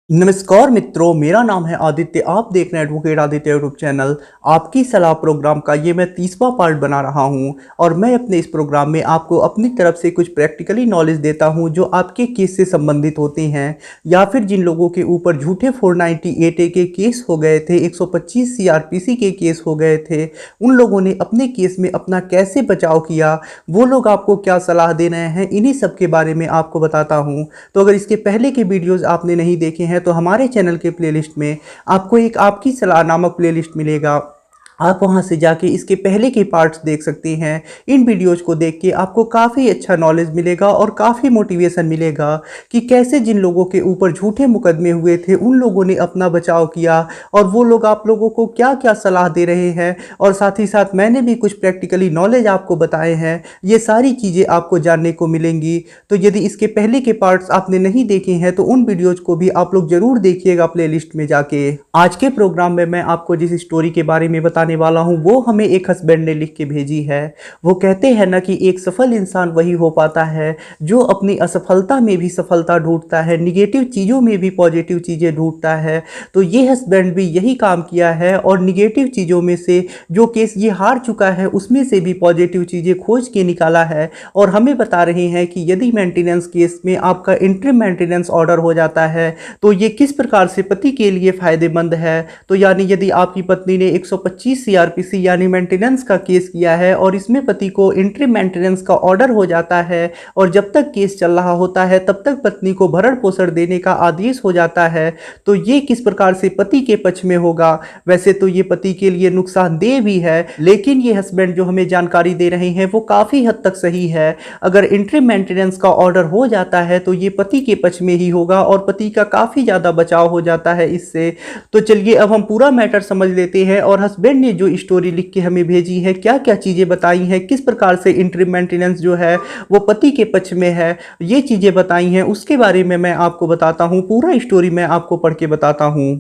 नमस्कार मित्रों, मेरा नाम है आदित्य। आप देख रहे हैं एडवोकेट आदित्य यूट्यूब चैनल। आपकी सलाह प्रोग्राम का ये मैं 30वां पार्ट बना रहा हूं और मैं अपने इस प्रोग्राम में आपको अपनी तरफ से कुछ प्रैक्टिकली नॉलेज देता हूं जो आपके केस से संबंधित होती हैं, या फिर जिन लोगों के ऊपर झूठे 498A के केस हो गए थे, 125 CRPC के केस हो गए थे, उन लोगों ने अपने केस में अपना कैसे बचाव किया, वो लोग आपको क्या सलाह दे रहे हैं, इन्हीं सब के बारे में आपको बताता हूं। तो अगर इसके पहले के वीडियोज़ आपने नहीं देखे हैं तो हमारे चैनल के प्लेलिस्ट में आपको एक आपकी सलाह नामक प्लेलिस्ट मिलेगा। आप वहां से जाके इसके पहले के पार्ट्स देख सकते हैं। इन वीडियोज़ को देख के आपको काफ़ी अच्छा नॉलेज मिलेगा और काफ़ी मोटिवेशन मिलेगा कि कैसे जिन लोगों के ऊपर झूठे मुकदमे हुए थे उन लोगों ने अपना बचाव किया और वो लोग आप लोगों को क्या क्या सलाह दे रहे हैं, और साथ ही साथ मैंने भी कुछ प्रैक्टिकली नॉलेज आपको बताए हैं। ये सारी चीज़ें आपको जानने को मिलेंगी। तो यदि इसके पहले के पार्ट्स आपने नहीं देखे हैं तो उन वीडियोज़ को भी आप लोग ज़रूर देखिएगा प्लेलिस्ट में जाके। आज के प्रोग्राम में मैं आपको जिस स्टोरी के बारे में बताने वाला हूं वो हमें एक हस्बैंड ने लिख के भेजी है। वो कहते हैं ना कि एक सफल इंसान वही हो पाता है जो अपनी असफलता में भी सफलता ढूंढता है, निगेटिव चीज़ों में भी पॉजिटिव चीज़ें ढूंढता है। तो ये हस्बैंड भी यही काम किया है और निगेटिव चीज़ों में से जो केस ये हार चुका है उसमें से भी पॉजिटिव चीज़ें खोज के निकाला है। और हमें बता रहे हैं कि यदि मेंटेनेंस केस में आपका इंटरिम मेंटेनेंस ऑर्डर हो जाता है तो ये किस प्रकार से पति के लिए फ़ायदेमंद है। तो यानी यदि आपकी पत्नी ने 125 CRPC यानी मेंटेनेंस का केस किया है और इसमें पति को इंटरिम मेंटेनेंस का ऑर्डर हो जाता है और जब तक केस चल रहा होता है तब तक पत्नी को भरण पोषण देने का आदेश हो जाता है, तो ये किस प्रकार से पति के पक्ष में होगा। वैसे तो ये पति के लिए नुकसानदेह भी है, लेकिन ये हस्बैंड जो हमें जानकारी दे रहे हैं वो काफ़ी हद तक सही है। अगर इंटरिम मेंटेनेंस का ऑर्डर हो जाता है तो ये पति के पक्ष में ही होगा और पति का काफ़ी ज़्यादा बचाव हो जाता है इससे। तो चलिए अब हम पूरा मैटर समझ लेते हैं और हस्बैंड ने जो स्टोरी लिख के हमें भेजी है, क्या क्या चीज़ें बताई हैं, किस प्रकार से इंटरिम मेंटेनेंस जो है वो पति के पक्ष में है, ये चीज़ें बताई हैं, उसके बारे में मैं आपको बताता हूँ। पूरा स्टोरी मैं आपको पढ़ के बताता हूँ।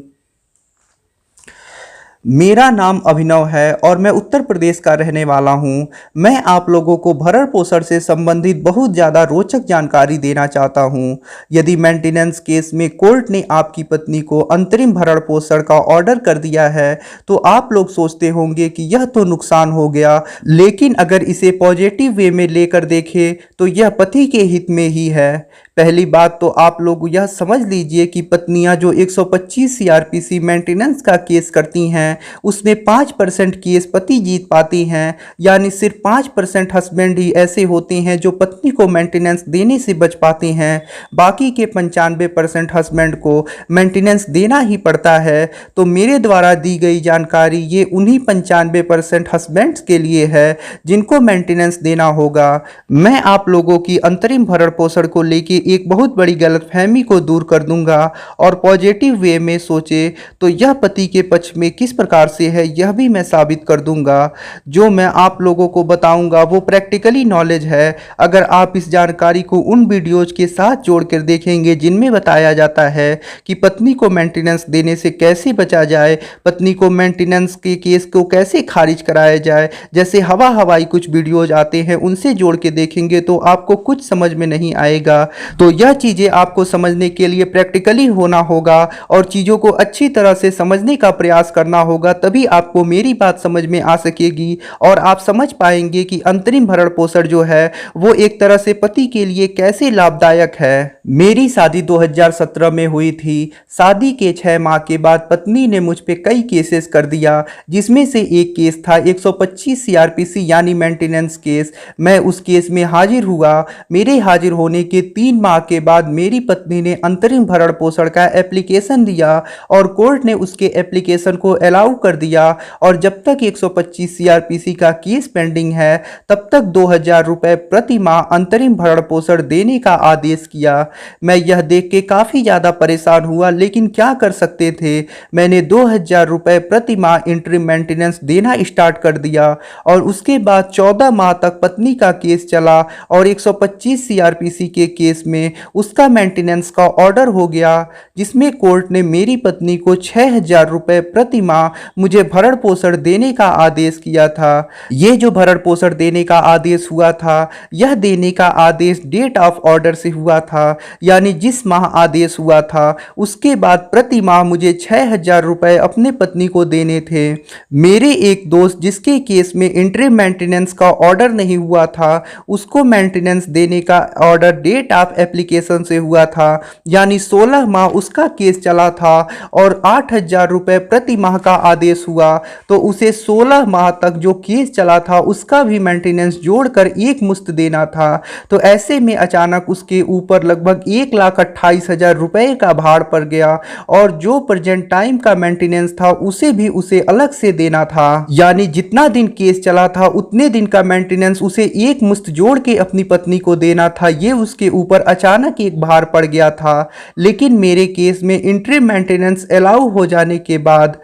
मेरा नाम अभिनव है और मैं उत्तर प्रदेश का रहने वाला हूं। मैं आप लोगों को भरण पोषण से संबंधित बहुत ज़्यादा रोचक जानकारी देना चाहता हूं। यदि मेंटेनेंस केस में कोर्ट ने आपकी पत्नी को अंतरिम भरण पोषण का ऑर्डर कर दिया है तो आप लोग सोचते होंगे कि यह तो नुकसान हो गया, लेकिन अगर इसे पॉजिटिव वे में लेकर देखें तो यह पति के हित में ही है। पहली बात तो आप लोग यह समझ लीजिए कि पत्नियां जो 125 CRPC मेंटेनेंस का केस करती हैं उसमें 5% केस पति जीत पाती हैं, यानी सिर्फ 5% हस्बैंड ही ऐसे होते हैं जो पत्नी को मेंटेनेंस देने से बच पाते हैं। बाकी के 95% हस्बैंड को मेंटेनेंस देना ही पड़ता है। तो मेरे द्वारा दी गई जानकारी ये उन्हीं 95% हस्बैंड्स के लिए है जिनको मेंटेनेंस देना होगा। मैं आप लोगों की अंतरिम भरण पोषण को लेके एक बहुत बड़ी गलतफहमी को दूर कर दूंगा और पॉजिटिव वे में सोचे तो यह पति के पक्ष में किस प्रकार से है यह भी मैं साबित कर दूंगा। जो मैं आप लोगों को बताऊंगा वो प्रैक्टिकली नॉलेज है। अगर आप इस जानकारी को उन वीडियोज के साथ जोड़कर देखेंगे जिनमें बताया जाता है कि पत्नी को मेंटेनेंस देने से कैसे बचा जाए, पत्नी को मेंटेनेंस के केस को कैसे खारिज कराया जाए, जैसे हवाई कुछ वीडियोज आते हैं उनसे जोड़ के देखेंगे तो आपको कुछ समझ में नहीं आएगा। तो यह चीज़ें आपको समझने के लिए प्रैक्टिकली होना होगा और चीज़ों को अच्छी तरह से समझने का प्रयास करना होगा, तभी आपको मेरी बात समझ में आ सकेगी और आप समझ पाएंगे कि अंतरिम भरण पोषण जो है वो एक तरह से पति के लिए कैसे लाभदायक है। मेरी शादी 2017 में हुई थी। शादी के 6 माह के बाद पत्नी ने मुझ पे कई केसेस कर दिया, जिसमें से एक केस था 125 CRPC यानी मेंटेनेंस केस। मैं उस केस में हाजिर हुआ। मेरे हाजिर होने के 3 माह के बाद मेरी पत्नी ने अंतरिम भरण पोषण का एप्लीकेशन दिया और कोर्ट ने उसके एप्लीकेशन को अलाउ कर दिया और जब तक 125 CRPC का केस पेंडिंग है तब तक 2000 रुपये प्रति माह अंतरिम भरण पोषण देने का आदेश किया। मैं यह देख के काफ़ी ज़्यादा परेशान हुआ, लेकिन क्या कर सकते थे। मैंने 2000 रुपये प्रति माह इंटरिम मेंटेनेंस देना स्टार्ट कर दिया और उसके बाद 14 माह तक पत्नी का केस चला और 125 CRPC के केस में उसका मेंटेनेंस का ऑर्डर हो गया, जिसमें कोर्ट ने मेरी पत्नी को 6000 रुपये प्रति माह मुझे भरण पोषण देने का आदेश किया था। ये जो भरण पोषण देने का आदेश हुआ था, यह देने का आदेश डेट ऑफ ऑर्डर से हुआ था। यानी जिस माह आदेश हुआ था उसके बाद प्रति माह मुझे 6,000 रुपये अपने पत्नी को देने थे। मेरे एक दोस्त जिसके केस में इंटरिम मेंटेनेंस का ऑर्डर नहीं हुआ था, उसको मेंटेनेंस देने का ऑर्डर डेट ऑफ एप्लीकेशन से हुआ था, यानी 16 माह उसका केस चला था और 8,000 रुपये प्रति माह का आदेश हुआ, तो उसे 16 माह तक जो केस चला था उसका भी मेंटेनेंस जोड़कर एक मुश्त देना था। तो ऐसे में अचानक उसके ऊपर लगभग 1,28,000 रुपये का भार पड़ गया और जो प्रेजेंट टाइम का मेंटेनेंस था उसे भी उसे अलग से देना था, यानी जितना दिन केस चला था उतने दिन का मेंटेनेंस उसे एक मुश्त जोड़ के अपनी पत्नी को देना था। ये उसके ऊपर अचानक एक भार पड़ गया था। लेकिन मेरे केस में इंटरिम मेंटेनेंस अलाउ हो जाने के बाद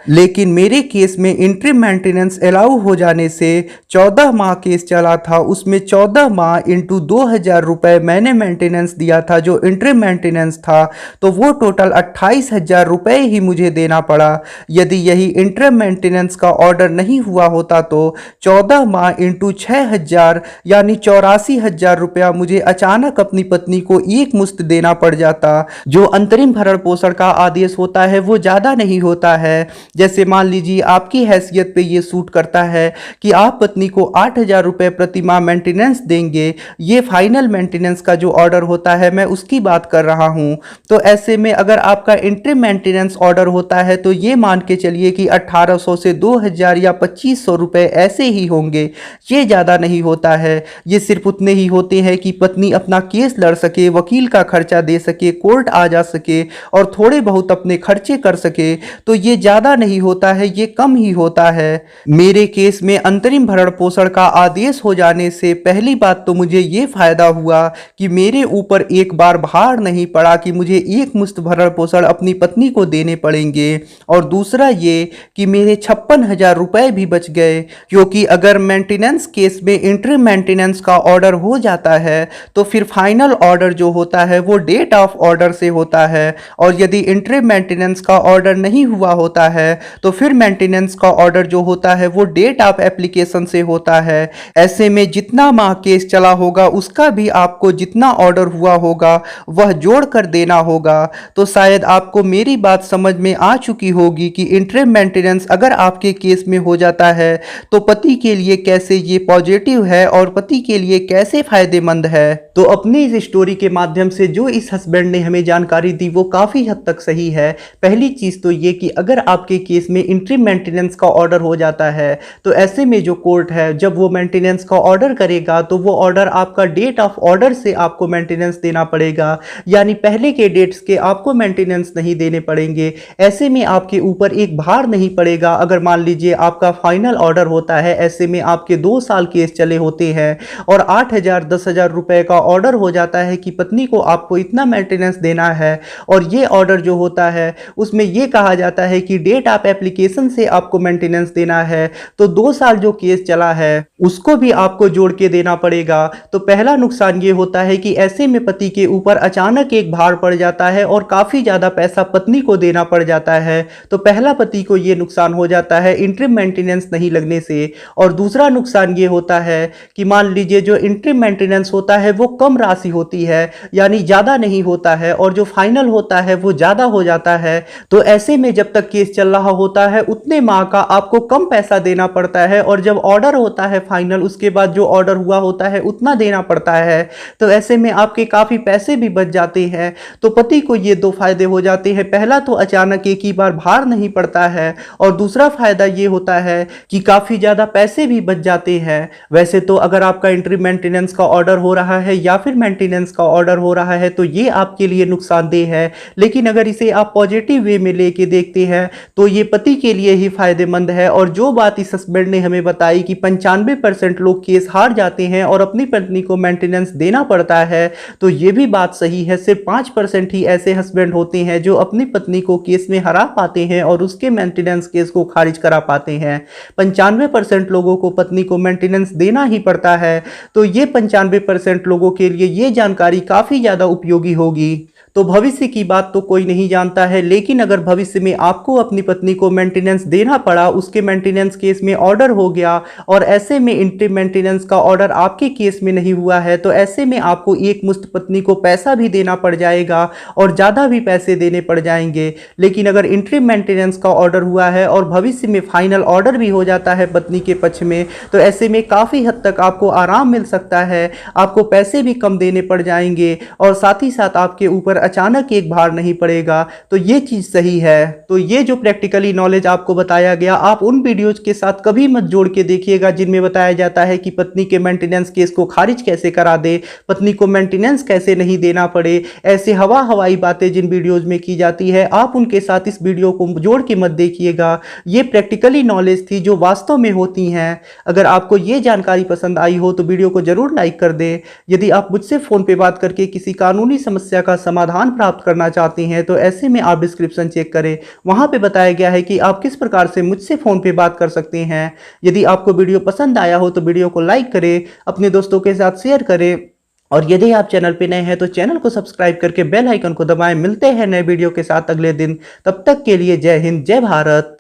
से 14 माह केस चला था, उसमें 14 माह इंटू 2,000 रुपये मैंने मेंटेनेंस दिया था जो इंटरिम मेंटेनेंस था, तो वो टोटल 28,000 रुपये ही मुझे देना पड़ा। यदि यही इंटरिम मेंटेनेंस का ऑर्डर नहीं हुआ होता तो 14 माह इंटू 6,000 यानी 84,000 रुपया मुझे अचानक अपनी पत्नी को एक मुश्त देना पड़ जाता। जो अंतरिम भरण पोषण का आदेश होता है वो ज़्यादा नहीं होता है। जैसे मान लीजिए आपकी हैसियत पे ये सूट करता है कि आप पत्नी को 8,000 रुपये प्रति माह मेंटेनेंस देंगे, ये फाइनल मेंटेनेंस का जो ऑर्डर होता है मैं उसकी बात कर रहा हूँ। तो ऐसे में अगर आपका इंटरिम मेंटेनेंस ऑर्डर होता है तो ये मान के चलिए कि 1,800 से 2,000 या 2,500 रुपये ऐसे ही होंगे, ये ज़्यादा नहीं होता है। ये सिर्फ उतने ही होते हैं कि पत्नी अपना केस लड़ सके, वकील का खर्चा दे सके, कोर्ट आ जा सके और थोड़े बहुत अपने खर्चे कर सके, तो ये ज़्यादा नहीं होता है, ये कम ही होता है। मेरे केस में अंतरिम भरण पोषण का आदेश हो जाने से पहली बात तो मुझे ये फायदा हुआ कि मेरे ऊपर एक बार भार नहीं पड़ा कि मुझे एक मुश्त भरण पोषण अपनी पत्नी को देने पड़ेंगे, और दूसरा ये कि मेरे 56,000 रुपये भी बच गए, क्योंकि अगर मेंटेनेंस केस में इंटरिम मेंटेनेंस का ऑर्डर हो जाता है तो फिर फाइनल ऑर्डर जो होता है वो डेट ऑफ ऑर्डर से होता है, और यदि इंटरिम मेंटेनेंस का ऑर्डर नहीं हुआ होता है तो फिर मेंटेनेंस का ऑर्डर जो होता है वो डेट ऑफ एप्लीकेशन से होता है। ऐसे में जितना माह केस चला होगा उसका भी आपको जितना ऑर्डर हुआ होगा वह जोड़ कर देना होगा। तो शायद आपको मेरी बात समझ में आ चुकी होगी कि इंटरिम मेंटेनेंस अगर आपके केस में हो जाता है तो पति के लिए कैसे ये पॉजिटिव है और पति के लिए कैसे फायदेमंद है। तो अपनी इस स्टोरी के माध्यम से जो इस हस्बैंड ने हमें जानकारी दी वो काफ़ी हद तक सही है। पहली चीज़ तो ये कि अगर आपके केस में इंटरिम मेंटेनेंस का ऑर्डर हो जाता है तो ऐसे में जो कोर्ट है जब वो मेंटेनेंस का ऑर्डर करेगा तो वो ऑर्डर आपका डेट ऑफ ऑर्डर से आपको मेंटेनेंस देना पड़ेगा, यानी पहले के डेट्स के आपको मेंटेनेंस नहीं देने पड़ेंगे। ऐसे में आपके ऊपर एक भार नहीं पड़ेगा। अगर मान लीजिए आपका फाइनल ऑर्डर होता है, ऐसे में आपके 2 साल केस चले होते हैं और 8,000 10,000 रुपए का ऑर्डर हो जाता है कि पत्नी को आपको इतना मेंटेनेंस देना है, और ये ऑर्डर जो होता है उसमें ये कहा जाता है कि डेट ऑफ एप्लीकेशन से आपको मेंटेनेंस देना है, तो 2 साल जो केस चला है उसको भी आपको जोड़ के देना पड़ेगा। तो पहला नुकसान ये होता है कि ऐसे में पति के ऊपर अचानक एक भार पड़ जाता है और काफ़ी ज़्यादा पैसा पत्नी को देना पड़ जाता है। तो पहला पति को ये नुकसान हो जाता है इंटरिम मेंटेनेंस नहीं लगने से। और दूसरा नुकसान ये होता है कि मान लीजिए जो इंटरिम मेंटेनेंस होता है वो कम राशि होती है, यानी ज़्यादा नहीं होता है, और जो फाइनल होता है वो ज़्यादा हो जाता है। तो ऐसे में जब तक केस चल रहा होता है उतने माह का आपको कम पैसा देना पड़ता है, और जब ऑर्डर होता है फाइनल उसके बाद जो ऑर्डर हुआ होता है उतना देना पड़ता है। तो ऐसे में आपके काफ़ी पैसे भी बच जाते हैं। तो पति को ये 2 फायदे हो जाते हैं। पहला तो अचानक एक ही बार भार नहीं पड़ता है, और दूसरा फायदा ये होता है कि काफ़ी ज़्यादा पैसे भी बच जाते हैं। वैसे तो अगर आपका इंटरिम मेंटेनेंस का ऑर्डर हो रहा है या फिर मेंटेनेंस का ऑर्डर हो रहा है तो ये आपके लिए नुकसानदेह है, लेकिन अगर इसे आप पॉजिटिव वे में लेके देखते हैं तो ये पति के लिए ही फायदेमंद है। और जो बात इस हस्बैंड ने हमें बताई कि 95% लोग केस हार जाते हैं और अपनी पत्नी को मेंटेनेंस देना पड़ता है, तो ये भी बात सही है। सिर्फ 5% ही ऐसे हस्बैंड होते हैं जो अपनी पत्नी को केस में हरा पाते हैं और उसके मेंटेनेंस केस को खारिज करा पाते हैं। 95% लोगों को पत्नी को मेंटेनेंस देना ही पड़ता है। तो ये 95% लोगों के लिए ये जानकारी काफ़ी ज़्यादा उपयोगी होगी। तो भविष्य की बात तो कोई नहीं जानता है, लेकिन अगर भविष्य में आपको अपनी पत्नी को मेंटेनेंस देना पड़ा, उसके मेंटेनेंस केस में ऑर्डर हो गया और ऐसे में इंटरिम मेंटेनेंस का ऑर्डर आपके केस में नहीं हुआ है, तो ऐसे में आपको एक मुश्त पत्नी को पैसा भी देना पड़ जाएगा और ज़्यादा भी पैसे देने पड़ जाएंगे। लेकिन अगर इंटरिम मेंटेनेंस का ऑर्डर हुआ है और भविष्य में फाइनल ऑर्डर भी हो जाता है पत्नी के पक्ष में, तो ऐसे में काफ़ी हद तक आपको आराम मिल सकता है, आपको पैसे भी कम देने पड़ जाएंगे और साथ ही साथ आपके ऊपर अचानक एक भार नहीं पड़ेगा। तो ये चीज़ सही है। तो ये जो प्रैक्टिकली नॉलेज आपको बताया गया, आप उन वीडियोज के साथ कभी मत जोड़ के देखिएगा जिनमें बताया जाता है कि पत्नी के मेंटेनेंस केस को खारिज कैसे करा दे, पत्नी को मेंटेनेंस कैसे नहीं देना पड़े। ऐसे हवाई बातें जिन वीडियोज में की जाती है, आप उनके साथ इस वीडियो को जोड़ के मत देखिएगा। ये प्रैक्टिकली नॉलेज थी जो वास्तव में होती हैं। अगर आपको ये जानकारी पसंद आई हो तो वीडियो को जरूर लाइक कर दें। यदि आप मुझसे फ़ोन पे बात करके किसी कानूनी समस्या का समाधान प्राप्त करना चाहते हैं तो ऐसे में आप डिस्क्रिप्शन चेक करें, वहाँ पे बताया गया है कि आप किस प्रकार से मुझसे फ़ोन पे बात कर सकते हैं। यदि आपको वीडियो पसंद आया हो तो वीडियो को लाइक करें, अपने दोस्तों के साथ शेयर करें और यदि आप चैनल पे नए हैं तो चैनल को सब्सक्राइब करके बेल आइकन को दबाएं। मिलते हैं नए वीडियो के साथ अगले दिन, तब तक के लिए जय हिंद, जय भारत।